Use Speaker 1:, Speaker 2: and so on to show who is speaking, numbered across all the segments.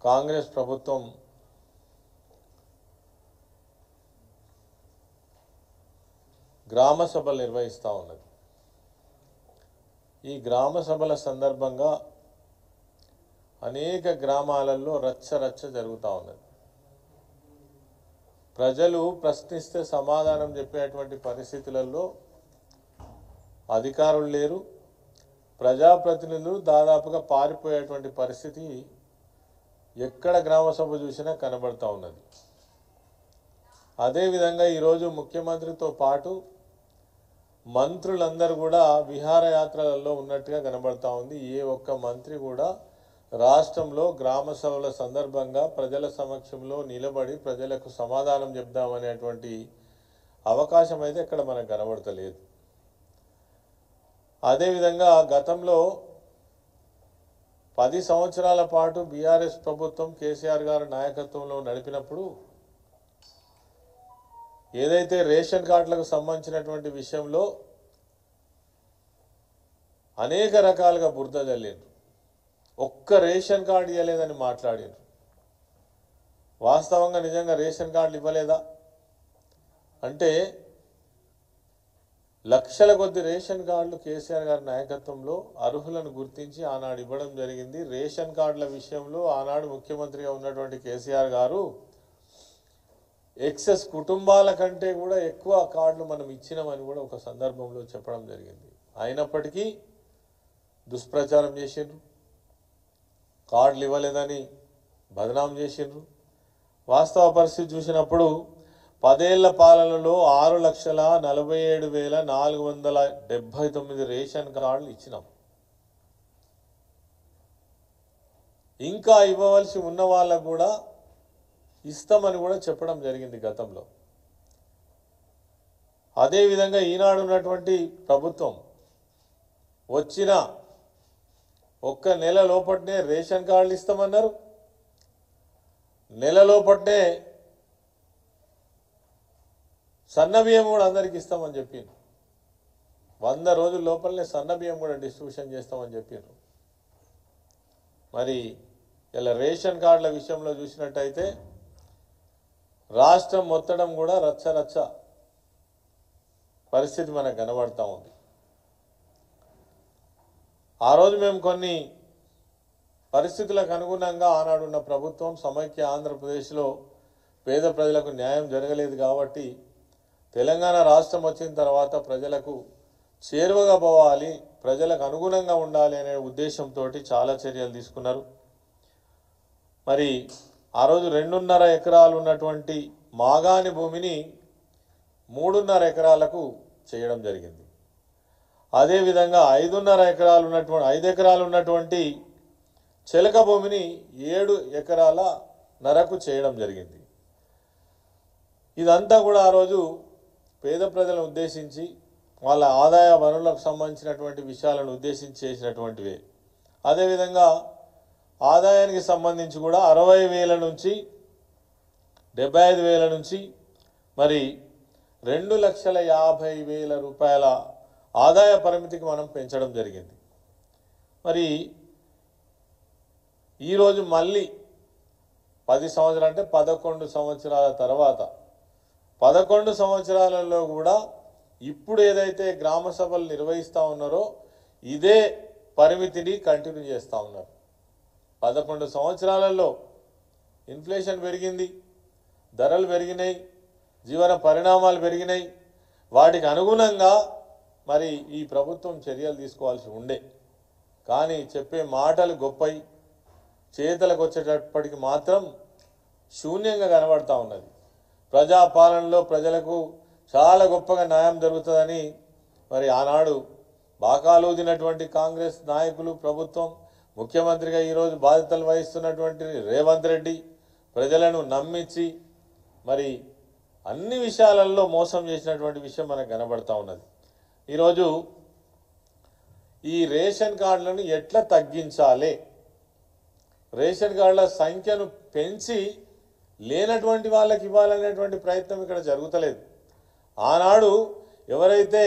Speaker 1: కాంగ్రెస్ ప్రభుత్వం గ్రామ సభలు నిర్వహిస్తూ ఉన్నది. ఈ గ్రామ సభల సందర్భంగా అనేక గ్రామాలలో రచ్చ జరుగుతూ ఉన్నది. ప్రజలు ప్రశ్నిస్తే సమాధానం చెప్పేటువంటి పరిస్థితులలో అధికారులు లేరు, ప్రజాప్రతినిధులు దాదాపుగా పారిపోయేటువంటి పరిస్థితి ఎక్కడ గ్రామ సభ చూసినా కనబడతా ఉన్నది. అదేవిధంగా ఈరోజు ముఖ్యమంత్రితో పాటు మంత్రులందరూ కూడా విహారయాత్రలలో ఉన్నట్టుగా కనబడతా ఉంది. ఏ ఒక్క మంత్రి కూడా రాష్ట్రంలో గ్రామ సభల సందర్భంగా ప్రజల సమక్షంలో నిలబడి ప్రజలకు సమాధానం చెప్దామనేటువంటి అవకాశం అయితే ఇక్కడ మనకు కనబడతలేదు. అదేవిధంగా గతంలో 10 సంవత్సరాల పాటు బీఆర్ఎస్ ప్రభుత్వం కేసీఆర్ గారి నాయకత్వంలో నడిపినప్పుడు ఏదైతే రేషన్ కార్డులకు సంబంధించినటువంటి విషయంలో అనేక రకాలుగా బురద జల్లిండ్రు. ఒక్క రేషన్ కార్డు ఇవ్వలేదని మాట్లాడిండ్రు. వాస్తవంగా నిజంగా రేషన్ కార్డులు ఇవ్వలేదా అంటే లక్షల కొద్ది రేషన్ కార్డులు కేసీఆర్ గారి నాయకత్వంలో అర్హులను గుర్తించి ఆనాడు ఇవ్వడం జరిగింది. రేషన్ కార్డుల విషయంలో ఆనాడు ముఖ్యమంత్రిగా ఉన్నటువంటి కేసీఆర్ గారు ఎక్సెస్ కుటుంబాల కంటే కూడా ఎక్కువ కార్డులు మనం ఇచ్చినామని కూడా ఒక సందర్భంలో చెప్పడం జరిగింది. అయినప్పటికీ దుష్ప్రచారం చేసిండ్రు, కార్డులు ఇవ్వలేదని బదనాం చేసిండ్రు. వాస్తవ పరిస్థితి చూసినప్పుడు 10 ఏళ్ల పాలనలో 6,47,479 రేషన్ కార్డులు ఇచ్చినాం. ఇంకా ఇవ్వవలసి ఉన్న వాళ్ళకు కూడా ఇస్తామని కూడా చెప్పడం జరిగింది గతంలో. అదేవిధంగా ఈనాడు ఉన్నటువంటి ప్రభుత్వం వచ్చిన ఒక్క నెల లోపట్నే రేషన్ కార్డులు ఇస్తామన్నారు. నెల లోపట్నే సన్నబియ్యం కూడా అందరికి ఇస్తామని చెప్పిండ్రు. 100 రోజుల లోపలనే సన్నబియ్యం కూడా డిస్ట్రిబ్యూషన్ చేస్తామని చెప్పిండ్రు. మరి ఇలా రేషన్ కార్డుల విషయంలో చూసినట్టయితే రాష్ట్రం మొత్తడం కూడా రచ్చ పరిస్థితి మనకు కనబడతా ఉంది. ఆ రోజు మేము కొన్ని పరిస్థితులకు అనుగుణంగా ఆనాడున్న ప్రభుత్వం సమైక్య ఆంధ్రప్రదేశ్లో పేద ప్రజలకు న్యాయం జరగలేదు కాబట్టి తెలంగాణ రాష్ట్రం వచ్చిన తర్వాత ప్రజలకు చేరువగా పోవాలి, ప్రజలకు అనుగుణంగా ఉండాలి అనే ఉద్దేశంతో చాలా చర్యలు తీసుకున్నారు. మరి ఆ రోజు 2.5 ఎకరాలు ఉన్నటువంటి మాగాని భూమిని 3.5 ఎకరాలకు చేయడం జరిగింది. అదేవిధంగా 5 ఎకరాలు ఉన్నటువంటి చెలక భూమిని 7 ఎకరాల నరకు చేయడం జరిగింది. ఇదంతా కూడా ఆ రోజు పేద ప్రజలను ఉద్దేశించి వాళ్ళ ఆదాయ వనరులకు సంబంధించినటువంటి విషయాలను ఉద్దేశించి చేసినటువంటివే. అదేవిధంగా ఆదాయానికి సంబంధించి కూడా 60,000 నుంచి 75,000 నుంచి మరి 2,50,000 రూపాయల ఆదాయ పరిమితికి మనం పెంచడం జరిగింది. మరి ఈరోజు మళ్ళీ 10 సంవత్సరాలు అంటే 11 సంవత్సరాల తర్వాత 11 సంవత్సరాలలో కూడా ఇప్పుడు ఏదైతే గ్రామ సభలు నిర్వహిస్తూ ఉన్నారో ఇదే పరిమితిని కంటిన్యూ చేస్తూ ఉన్నారు. 11 సంవత్సరాలలో ఇన్ఫ్లేషన్ పెరిగింది, ధరలు పెరిగినాయి, జీవన పరిణామాలు పెరిగినాయి. వాటికి అనుగుణంగా మరి ఈ ప్రభుత్వం చర్యలు తీసుకోవాల్సి ఉండే. కానీ చెప్పే మాటలు గొప్పయి, చేతలకు వచ్చేటప్పటికి మాత్రం శూన్యంగా కనబడతా ఉన్నది. ప్రజాపాలనలో ప్రజలకు చాలా గొప్పగా న్యాయం జరుగుతుందని మరి ఆనాడు బాకాలూదినటువంటి కాంగ్రెస్ నాయకులు, ప్రభుత్వం, ముఖ్యమంత్రిగా ఈరోజు బాధ్యతలు వహిస్తున్నటువంటి రేవంత్ రెడ్డి ప్రజలను నమ్మించి మరి అన్ని విషయాలలో మోసం చేసినటువంటి విషయం మనకు కనబడతా ఉన్నది. ఈరోజు ఈ రేషన్ కార్డులను ఎట్లా తగ్గించాలి, రేషన్ కార్డుల సంఖ్యను పెంచి లేనటువంటి వాళ్ళకి ఇవ్వాలనేటువంటి ప్రయత్నం ఇక్కడ జరుగుతలేదు. ఆనాడు ఎవరైతే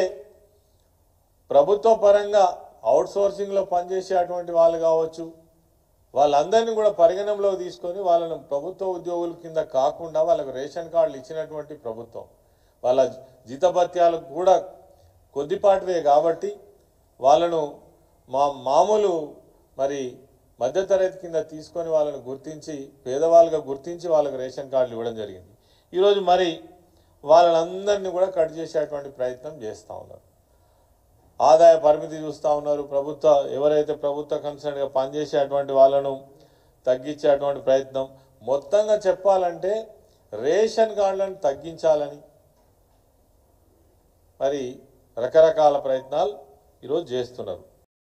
Speaker 1: ప్రభుత్వ పరంగా అవుట్సోర్సింగ్లో పనిచేసేటువంటి వాళ్ళు కావచ్చు, వాళ్ళందరినీ కూడా పరిగణనలో తీసుకొని వాళ్ళను ప్రభుత్వ ఉద్యోగుల కింద కాకుండా వాళ్ళకు రేషన్ కార్డులు ఇచ్చినటువంటి ప్రభుత్వం, వాళ్ళ జీతభత్యాలకు కూడా కొద్దిపాటివే కాబట్టి వాళ్ళను మామూలు మరి మధ్యతరగతి కింద తీసుకొని వాళ్ళను గుర్తించి పేదవాళ్ళుగా గుర్తించి వాళ్ళకు రేషన్ కార్డులు ఇవ్వడం జరిగింది. ఈరోజు మరి వాళ్ళందరినీ కూడా కట్ చేసేటువంటి ప్రయత్నం చేస్తూ ఉన్నారు. ఆదాయ పరిమితి చూస్తూ ఉన్నారు. ఎవరైతే ప్రభుత్వ కన్సర్న్గా పనిచేసేటువంటి వాళ్ళను తగ్గించేటువంటి ప్రయత్నం. మొత్తంగా చెప్పాలంటే రేషన్ కార్డులను తగ్గించాలని మరి రకరకాల ప్రయత్నాలు ఈరోజు చేస్తున్నారు.